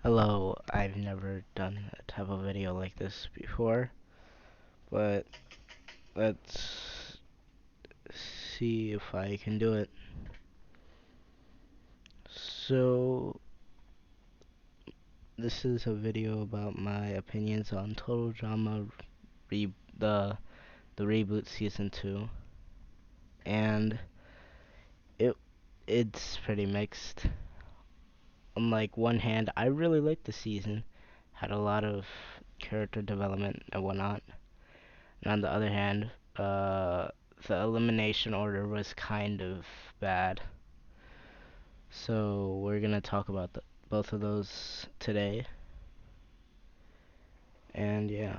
Hello, I've never done a type of video like this before, but let's see if I can do it. So, this is a video about my opinions on Total Drama re the reboot season 2, and it it's pretty mixed. On like one hand, I really liked the season, had a lot of character development and whatnot. And on the other hand, the elimination order was kind of bad. So we're gonna talk about both of those today. And yeah,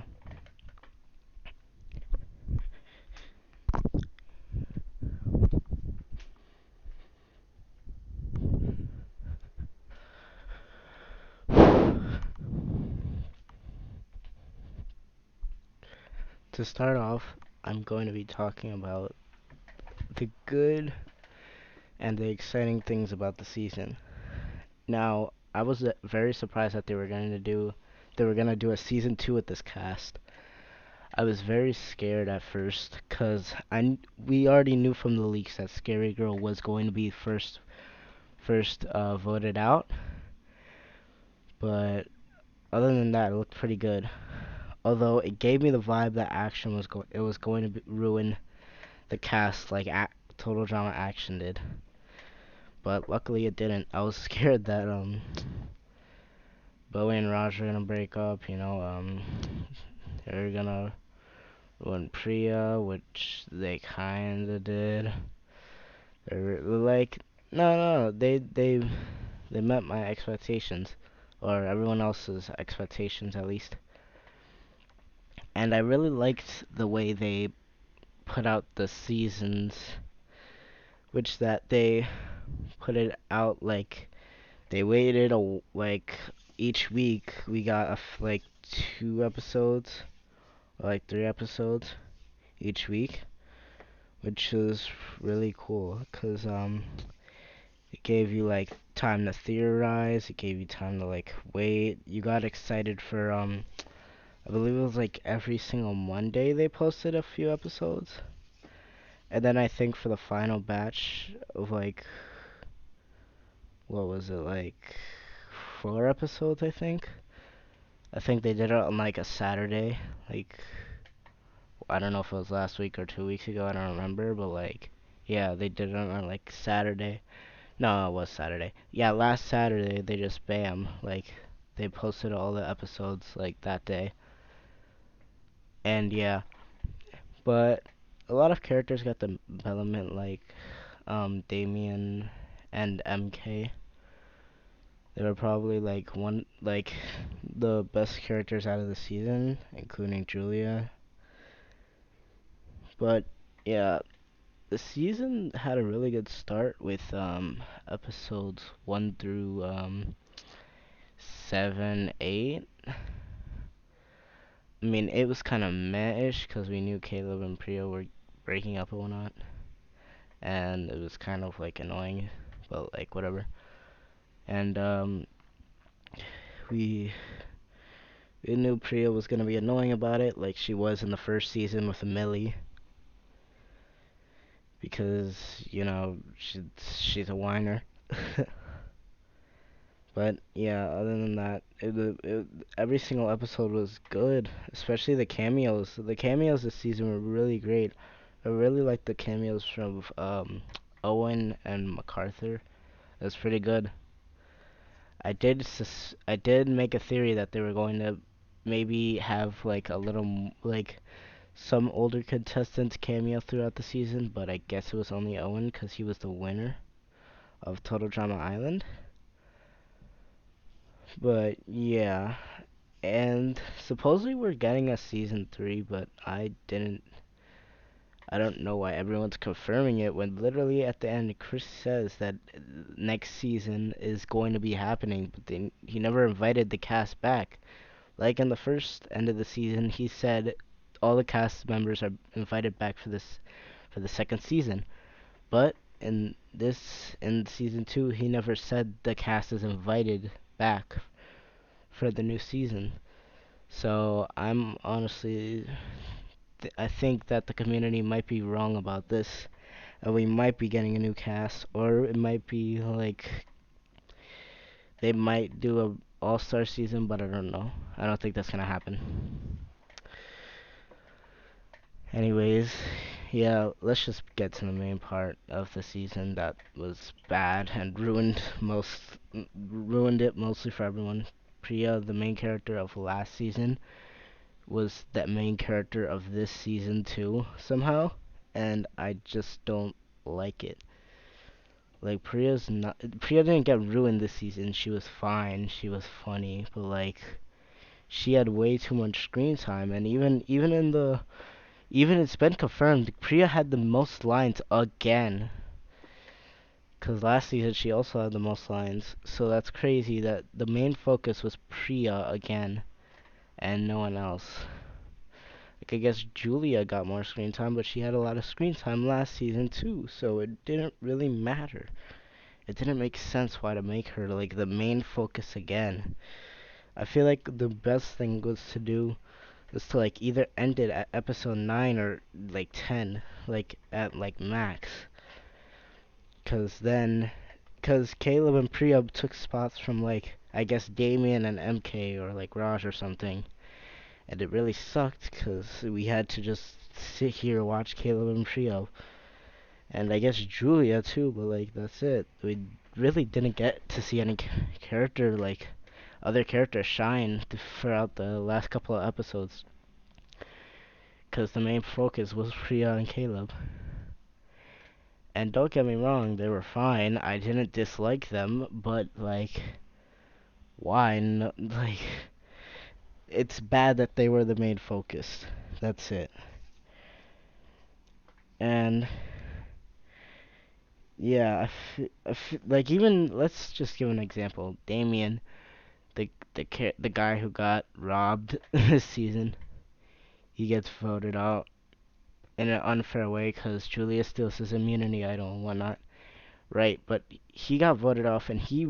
to start off, I'm going to be talking about the good and the exciting things about the season. Now, I was very surprised that they were gonna do a season 2 with this cast. I was very scared at first because we already knew from the leaks that Scary Girl was going to be first voted out, but other than that, it looked pretty good. Although it gave me the vibe that action was going to ruin the cast like Total Drama Action did, but luckily it didn't. I was scared that Bowie and Raj were gonna break up. They were gonna ruin Priya, which they kinda did. They were like, no, they met my expectations, or everyone else's expectations at least. And I really liked the way they put out the seasons, which that they put it out like they waited like each week we got like 2 episodes or like 3 episodes each week, which was really cool because it gave you like time to theorize, it gave you time to like wait. You got excited for I believe it was like every single Monday they posted a few episodes. And then I think for the final batch of like, what was it, like 4 episodes, I think? I think they did it on like a Saturday. Like, I don't know if it was last week or 2 weeks ago, I don't remember, but like, yeah, they did it on like Saturday. No, it was Saturday. Yeah, last Saturday they just bam, like, they posted all the episodes like that day. And yeah, but a lot of characters got the development, like Damien and MK. They were probably like the best characters out of the season, including Julia. But yeah, the season had a really good start with episodes 1 through 7, 8. I mean, it was kind of meh-ish because we knew Caleb and Priya were breaking up and whatnot, and it was kind of like annoying, but like whatever. And we we knew Priya was gonna be annoying about it, like she was in the first season with Millie, because she's a whiner. But yeah, other than that, every single episode was good, especially the cameos. The cameos this season were really great. I really liked the cameos from Owen and MacArthur. It was pretty good. I did make a theory that they were going to maybe have like a little like some older contestants cameo throughout the season, but I guess it was only Owen because he was the winner of Total Drama Island. But yeah, and supposedly we're getting a season 3, but I don't know why everyone's confirming it when literally at the end Chris says that next season is going to be happening, but then he never invited the cast back. Like in the first end of the season, he said all the cast members are invited back for the second season. But in season 2, he never said the cast is invited back for the new season. So I'm honestly, I think that the community might be wrong about this, and we might be getting a new cast, or it might be like they might do a all-star season, but I don't know. I don't think that's gonna happen. Anyways, yeah, let's just get to the main part of the season that was bad and ruined it mostly for everyone. Priya, the main character of last season, was that main character of this season too, somehow, and I just don't like it. Like Priya didn't get ruined this season. She was fine. She was funny, but like she had way too much screen time, and even it's been confirmed, Priya had the most lines again. Cause last season she also had the most lines, so that's crazy that the main focus was Priya again, and no one else. Like I guess Julia got more screen time, but she had a lot of screen time last season too, so it didn't really matter. It didn't make sense why to make her like the main focus again. I feel like the best thing was to do is to like either end it at episode 9 or like 10, like at like max. Cause Caleb and Priya took spots from like I guess Damien and MK or like Raj or something, and it really sucked cause we had to just sit here watch Caleb and Priya, and I guess Julia too, but like that's it. We really didn't get to see any character like other characters shine throughout the last couple of episodes, cause the main focus was Priya and Caleb. And don't get me wrong, they were fine. I didn't dislike them, but like, why? No, like, it's bad that they were the main focus. That's it. And yeah, like even let's just give an example. Damien, the guy who got robbed this season, he gets voted out in an unfair way because Julia steals his immunity idol and whatnot. Right, but he got voted off and he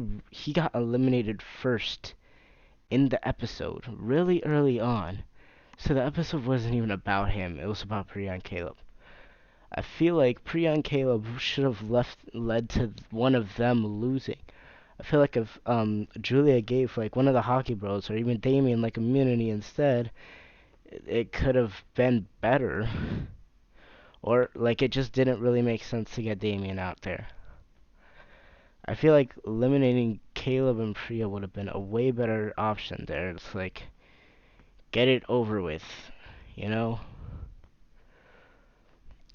got eliminated first in the episode, really early on. So the episode wasn't even about him. It was about Priya and Caleb. I feel like Priya and Caleb should have led to one of them losing. I feel like if Julia gave like one of the hockey bros or even Damien like immunity instead, it could have been better. Or like it just didn't really make sense to get Damien out there. I feel like eliminating Caleb and Priya would have been a way better option there. It's like get it over with, you know?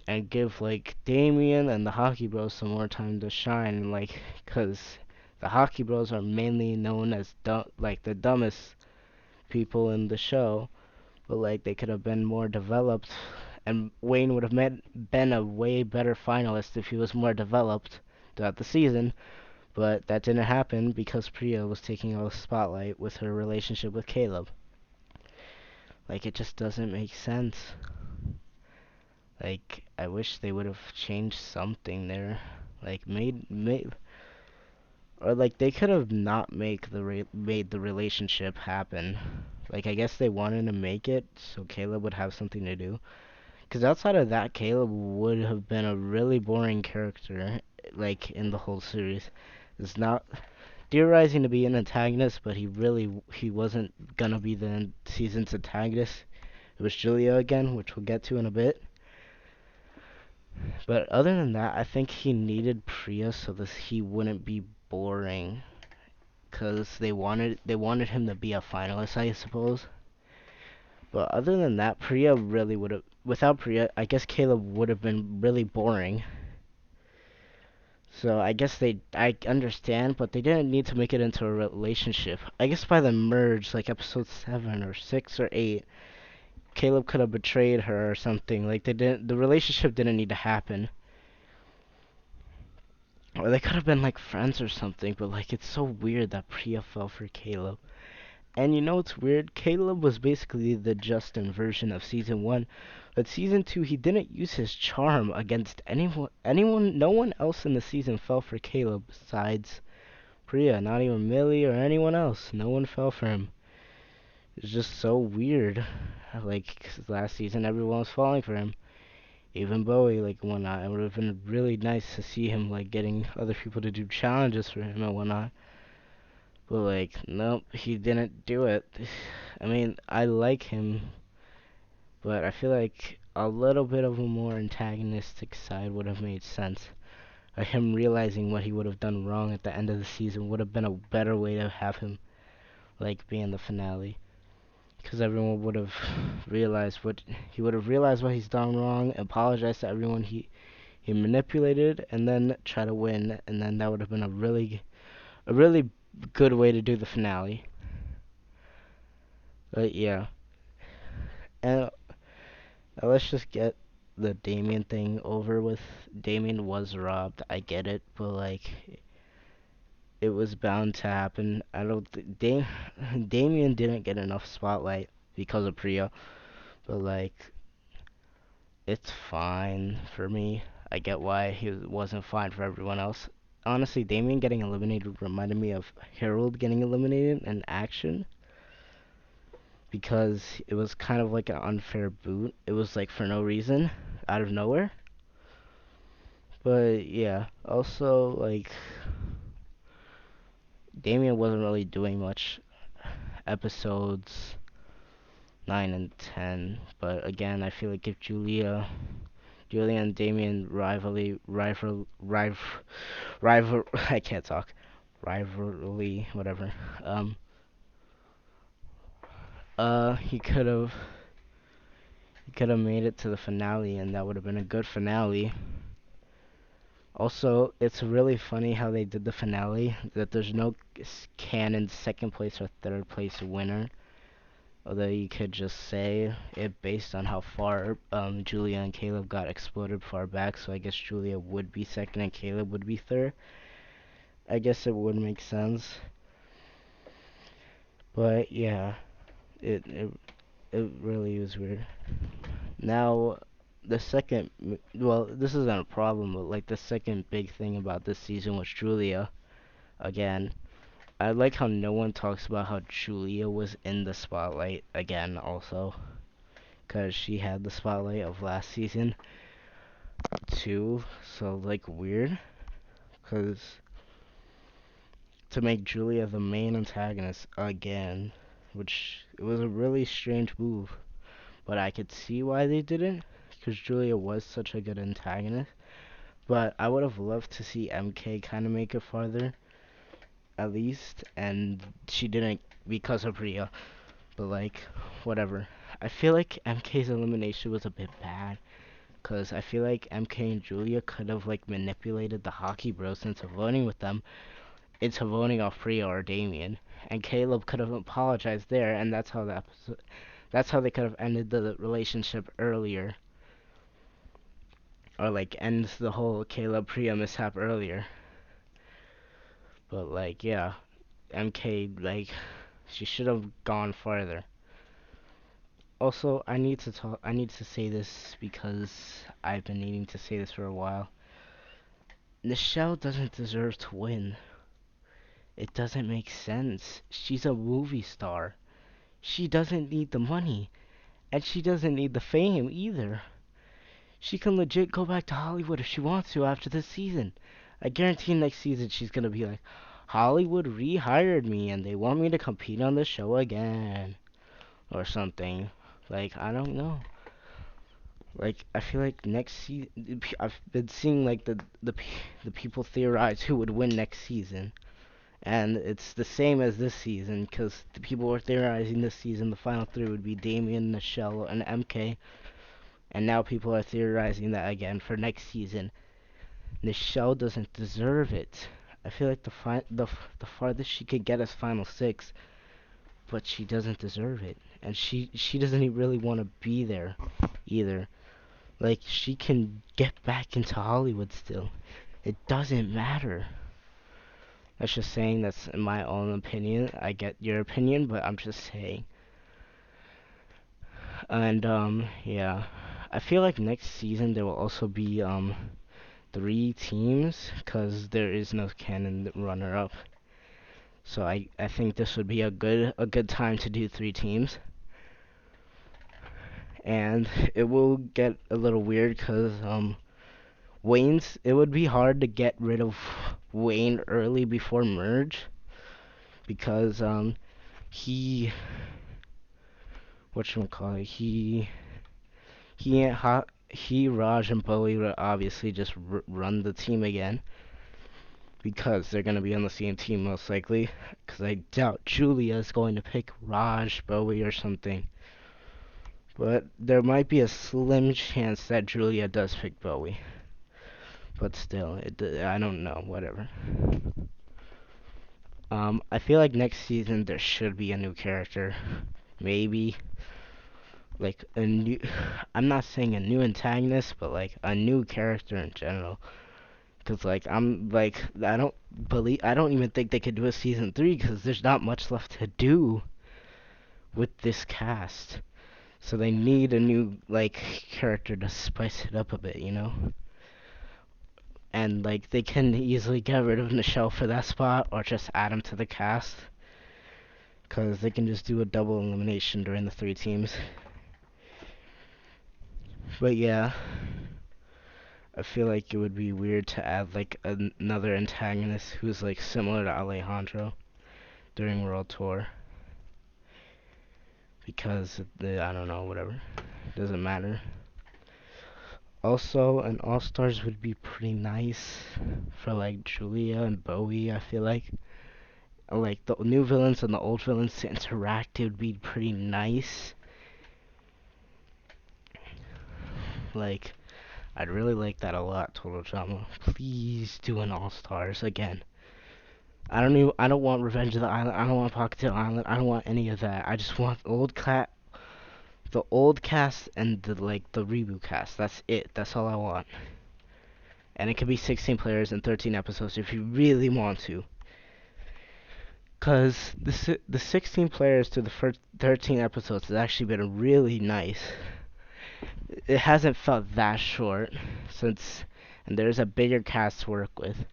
And give like Damien and the Hockey Bros some more time to shine, like, cause the Hockey Bros are mainly known as like the dumbest people in the show, but like they could have been more developed, and Wayne would have been a way better finalist if he was more developed throughout the season. But that didn't happen because Priya was taking all the spotlight with her relationship with Caleb. Like it just doesn't make sense. Like, I wish they would have changed something there. Like, made, or like they could have not made the relationship happen. Like, I guess they wanted to make it so Caleb would have something to do. Because outside of that, Caleb would have been a really boring character, like, in the whole series. It's not theorizing to be an antagonist, but he wasn't gonna be the season's antagonist. It was Julia again, which we'll get to in a bit. But other than that, I think he needed Priya so that he wouldn't be boring. Cause they wanted him to be a finalist, I suppose. But other than that, Priya really would have. Without Priya, I guess Caleb would have been really boring. So I guess I understand, but they didn't need to make it into a relationship. I guess by the merge, like episode 7 or 6 or 8, Caleb could have betrayed her or something. Like the relationship didn't need to happen. Or they could have been like friends or something, but like it's so weird that Priya fell for Caleb. And you know what's weird? Caleb was basically the Justin version of season 1, but season 2 he didn't use his charm against no one else in the season fell for Caleb besides Priya, not even Millie or anyone else. No one fell for him. It's just so weird. Like 'cause last season, everyone was falling for him. Even Bowie, like whatnot. It would have been really nice to see him like getting other people to do challenges for him and whatnot. But like, nope, he didn't do it. I mean, I like him, but I feel like a little bit of a more antagonistic side would have made sense. Him realizing what he would have done wrong at the end of the season would have been a better way to have him like be in the finale. Because everyone would have realized what he would have realized what he's done wrong, apologized to everyone he manipulated, and then try to win, and then that would have been a really good way to do the finale. But yeah, and let's just get the Damien thing over with. Damien was robbed, I get it, but like it was bound to happen. I don't Damien didn't get enough spotlight because of Priya, but like it's fine for me. I get why he wasn't fine for everyone else. Honestly, Damien getting eliminated reminded me of Harold getting eliminated in Action because it was kind of like an unfair boot. It was like for no reason, out of nowhere. But yeah, also like Damien wasn't really doing much episodes 9 and 10, but again, I feel like if Julia and Damien rival, I can't talk, rivalry, whatever, um, he could have made it to the finale, and that would have been a good finale. Also, it's really funny how they did the finale, that there's no canon second place or third place winner. Although you could just say it based on how far Julia and Caleb got exploded far back, so I guess Julia would be second and Caleb would be third. I guess it would make sense. But yeah, it really was weird. Now, well, this isn't a problem, but like the second big thing about this season was Julia. Again, I like how no one talks about how Julia was in the spotlight again, also. Because she had the spotlight of last season too, so like weird. Because to make Julia the main antagonist again, which it was a really strange move, but I could see why they did it, because Julia was such a good antagonist. But I would have loved to see MK kind of make it farther, at least, and she didn't because of Rhea. But like, whatever. I feel like MK's elimination was a bit bad. Cause I feel like MK and Julia could have like manipulated the Hockey Bros into voting with them into voting off Priya or Damien, and Caleb could have apologized there, and that's how they could have ended the relationship earlier, or like end the whole Caleb Priya mishap earlier. But like yeah, MK like she should have gone farther. Also, I need to say this because I've been needing to say this for a while. Nichelle doesn't deserve to win. It doesn't make sense. She's a movie star. She doesn't need the money, and she doesn't need the fame either. She can legit go back to Hollywood if she wants to after this season. I guarantee next season she's gonna be like, Hollywood rehired me and they want me to compete on the show again. Or something. Like, I don't know. Like, I feel like next season, I've been seeing like the people theorize who would win next season. And it's the same as this season, because the people were theorizing this season the final three would be Damien, Nichelle, and MK. And now people are theorizing that again for next season. Nichelle doesn't deserve it. I feel like the farthest she could get is final six, but she doesn't deserve it, and she doesn't even really want to be there either. Like she can get back into Hollywood still. It doesn't matter. That's just saying. That's my own opinion. I get your opinion, but I'm just saying. And yeah, I feel like next season there will also be 3 teams, cause there is no canon runner-up. So I think this would be a good time to do 3 teams. And it will get a little weird because it would be hard to get rid of Wayne early before merge because he whatchamacallit, he, Raj, and Bowie would obviously just run the team again because they're going to be on the same team most likely. Because I doubt Julia is going to pick Raj, Bowie, or something. But there might be a slim chance that Julia does pick Bowie. But still, I don't know, whatever. I feel like next season there should be a new character. Maybe like a new I'm not saying a new antagonist, but like a new character in general. Cause like I don't even think they could do a season 3 because there's not much left to do with this cast. So they need a new like character to spice it up a bit, you know? And like they can easily get rid of Nichelle for that spot or just add him to the cast. Cause they can just do a double elimination during the 3 teams. But yeah, I feel like it would be weird to add like another antagonist who's like similar to Alejandro during World Tour. Because I don't know, whatever. Doesn't matter. Also, an All-Stars would be pretty nice for like Julia and Bowie, I feel like. Like the new villains and the old villains to interact, it would be pretty nice. Like, I'd really like that a lot, Total Drama. Please do an All-Stars again. I don't want Revenge of the Island. I don't want Pockettail Island. I don't want any of that. I just want the old cast and the reboot cast. That's it. That's all I want. And it could be 16 players and 13 episodes if you really want to. Cause the 16 players to the first 13 episodes has actually been really nice. It hasn't felt that short and there's a bigger cast to work with.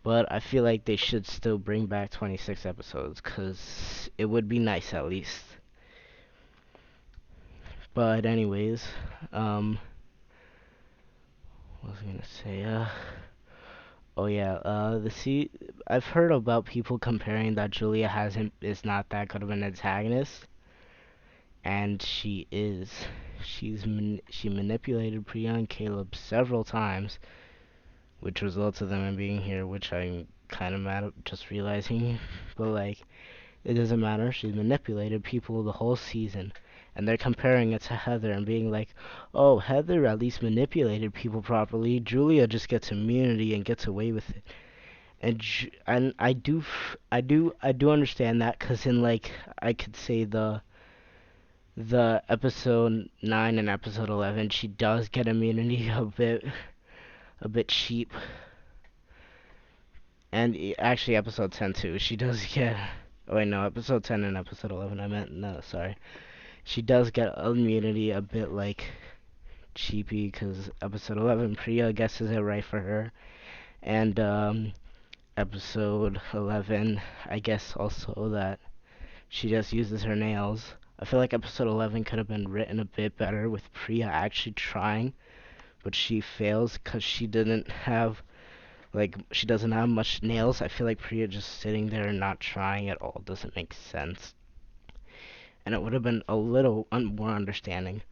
But I feel like they should still bring back 26 episodes, because it would be nice at least. But anyways, what was I gonna say? Oh yeah, I've heard about people comparing that Julia is not that good of an antagonist, and she is. She manipulated Priya and Caleb several times, which resulted in them being here, which I'm kind of mad at just realizing. But like, it doesn't matter. She's manipulated people the whole season. And they're comparing it to Heather and being like, oh, Heather at least manipulated people properly. Julia just gets immunity and gets away with it. And I do understand that, because in like, I could say the episode 9 and episode 11, she does get immunity a bit cheap. And actually episode 10 too, she does get, oh wait, no, episode 10 and episode 11, I meant, no, sorry. She does get immunity a bit, like, cheapy, because episode 11, Priya guesses it right for her. And, episode 11, I guess also that she just uses her nails. I feel like episode 11 could have been written a bit better with Priya actually trying, but she fails because she doesn't have much nails. I feel like Priya just sitting there and not trying at all doesn't make sense. And it would have been a little more understanding.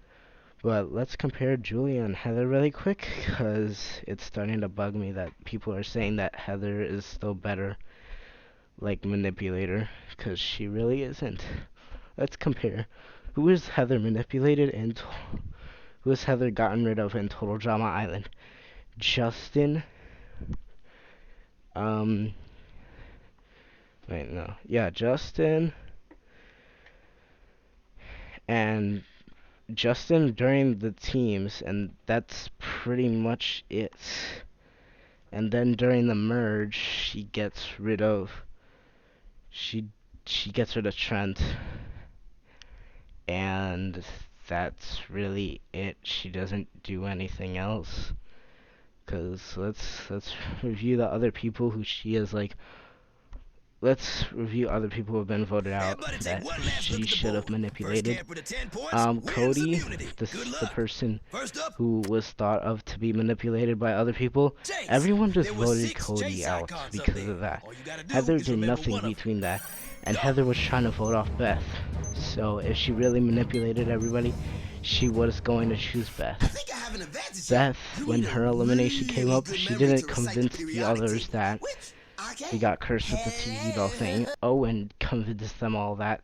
But let's compare Julia and Heather really quick, because it's starting to bug me that people are saying that Heather is still better, like, manipulator, because she really isn't. Let's compare. Who is Heather manipulated and who has Heather gotten rid of in Total Drama Island? Justin. Wait, no. Yeah, Justin. And Justin during the teams, and that's pretty much it. And then during the merge, she gets rid of Trent, and that's really it. She doesn't do anything else. Cause let's review the other people who she has like let's review other people who have been voted out Everybody take that one last look she at the should have board. First manipulated. camper to 10 points wins Cody, immunity. Good the luck. person First up, who was thought of to be manipulated by other people, Chase. everyone just There were voted 6 Cody chase out icons up because there. of that. All you gotta do Heather is did remember nothing one of them. between that, and Go! Heather was trying to vote off Beth. So if she really manipulated everybody, she was going to choose I Beth. think I have an advantage here. Beth, You when need a her elimination came really up, good she memory didn't to recite the convince the periodic others table, that which I she can. got cursed with the tiki doll thing. Owen convinced them all that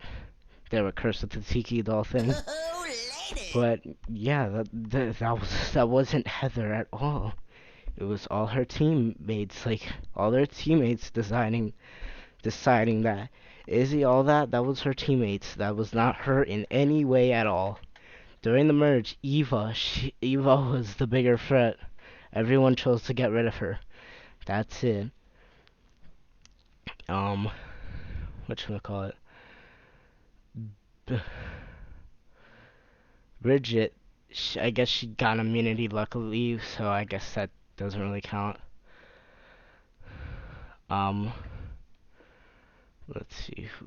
they were cursed with the tiki doll thing. Oh, lady! But yeah, that wasn't Heather at all. It was all her teammates, like all their teammates deciding that. Izzy, all that was her teammates. That was not her in any way at all. During the merge, Eva was the bigger threat. Everyone chose to get rid of her. That's it. Um, whatchamacallit? B- Bridget, I guess she got immunity luckily, so I guess that doesn't really count. Um, let's see who.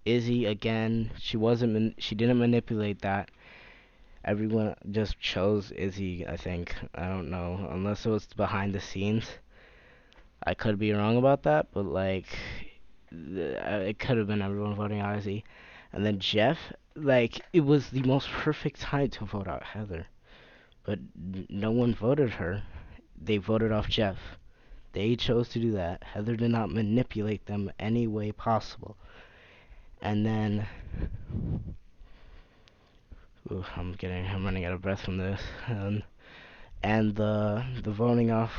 Izzy again. She didn't manipulate that. Everyone just chose Izzy. I think. I don't know, unless it was behind the scenes. I could be wrong about that, but like, it could have been everyone voting out Izzy. And then Jeff, like, it was the most perfect time to vote out Heather, but no one voted her. They voted off Jeff. They chose to do that. Heather did not manipulate them any way possible. And then, ooh, I'm running out of breath from this. And the voting off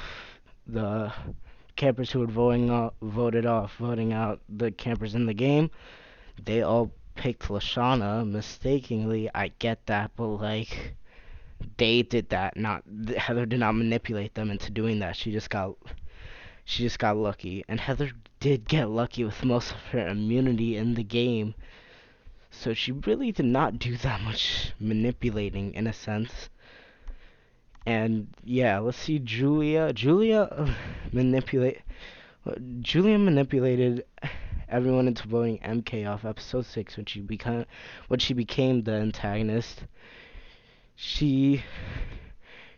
the campers who had voting out the campers in the game, they all picked Lashana mistakenly. I get that, but like they did that. Not Heather did not manipulate them into doing that. She just got lucky, and Heather did get lucky with most of her immunity in the game. So she really did not do that much manipulating in a sense. And yeah, let's see Julia. Manipulate. Julia manipulated everyone into voting MK off episode 6 when she became the antagonist. She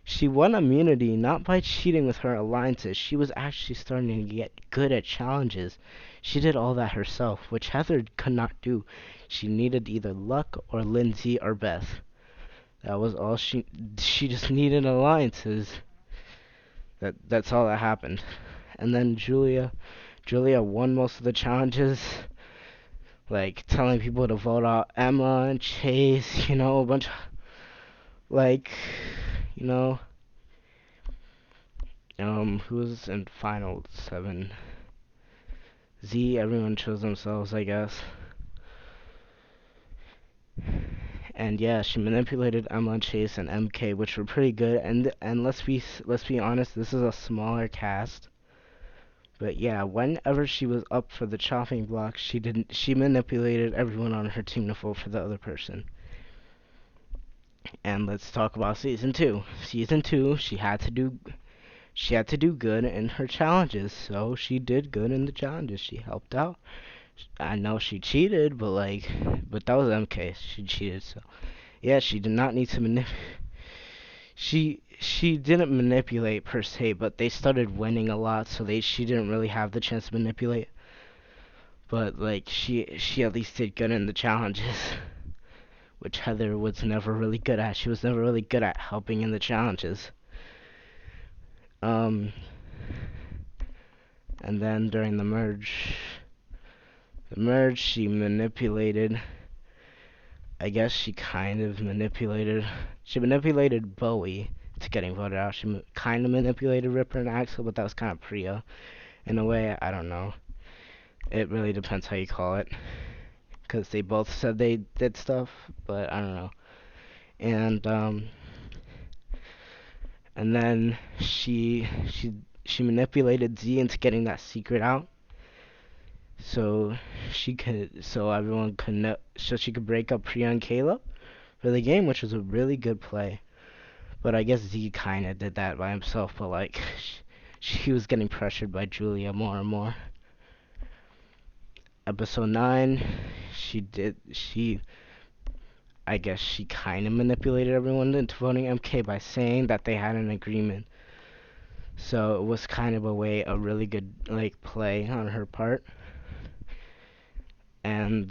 she won immunity not by cheating with her alliances. She was actually starting to get good at challenges. She did all that herself, which Heather could not do. She needed either Luck or Lindsay or Beth. That was all she just needed alliances. That's all that happened. And then Julia won most of the challenges, like telling people to vote out Emma and Chase, a bunch of, like, you know, who was in final 7? Z, everyone chose themselves, I guess. And yeah, she manipulated Emma, Chase, and MK, which were pretty good. And let's be honest, this is a smaller cast. But yeah, whenever she was up for the chopping block, she manipulated everyone on her team to vote for the other person. And let's talk about season 2. Season 2, she had to do good in her challenges, so she did good in the challenges. She helped out. I know she cheated, but that was MK. She cheated, so yeah, she did not need to she didn't manipulate per se, but they started winning a lot, so she didn't really have the chance to manipulate. But like she at least did good in the challenges, which Heather was never really good at. She was never really good at helping in the challenges. Um, and then during the merge, she manipulated. I guess she kind of manipulated. She manipulated Bowie to getting voted out. She kind of manipulated Ripper and Axel, but that was kind of Priya. In a way, I don't know. It really depends how you call it. Because they both said they did stuff, but I don't know. And, and then she manipulated Z into getting that secret out. So everyone could know, so she could break up Priya and Caleb for the game, which was a really good play. But I guess Z kind of did that by himself, but like, he was getting pressured by Julia more and more. Episode 9, she I guess she kind of manipulated everyone into voting MK by saying that they had an agreement. So it was kind of a really good like play on her part. And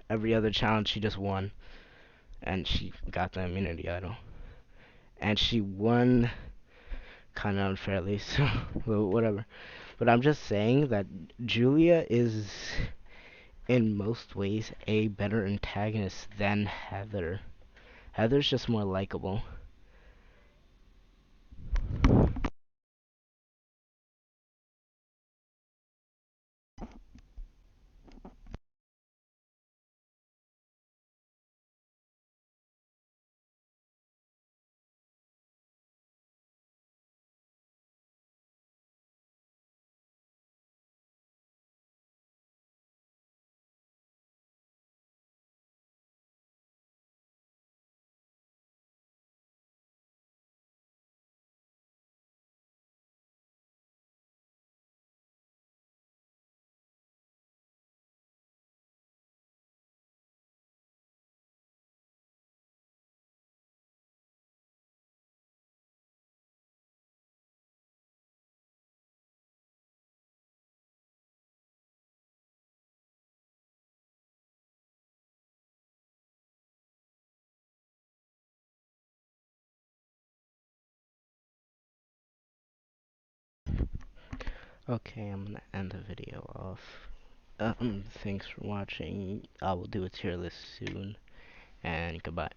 every other challenge she just won, and she got the immunity idol. And she won kind of unfairly, so well, whatever. But I'm just saying that Julia is in most ways a better antagonist than Heather. Heather's just more likable. Okay, I'm gonna end the video off. Thanks for watching. I will do a tier list soon, and goodbye.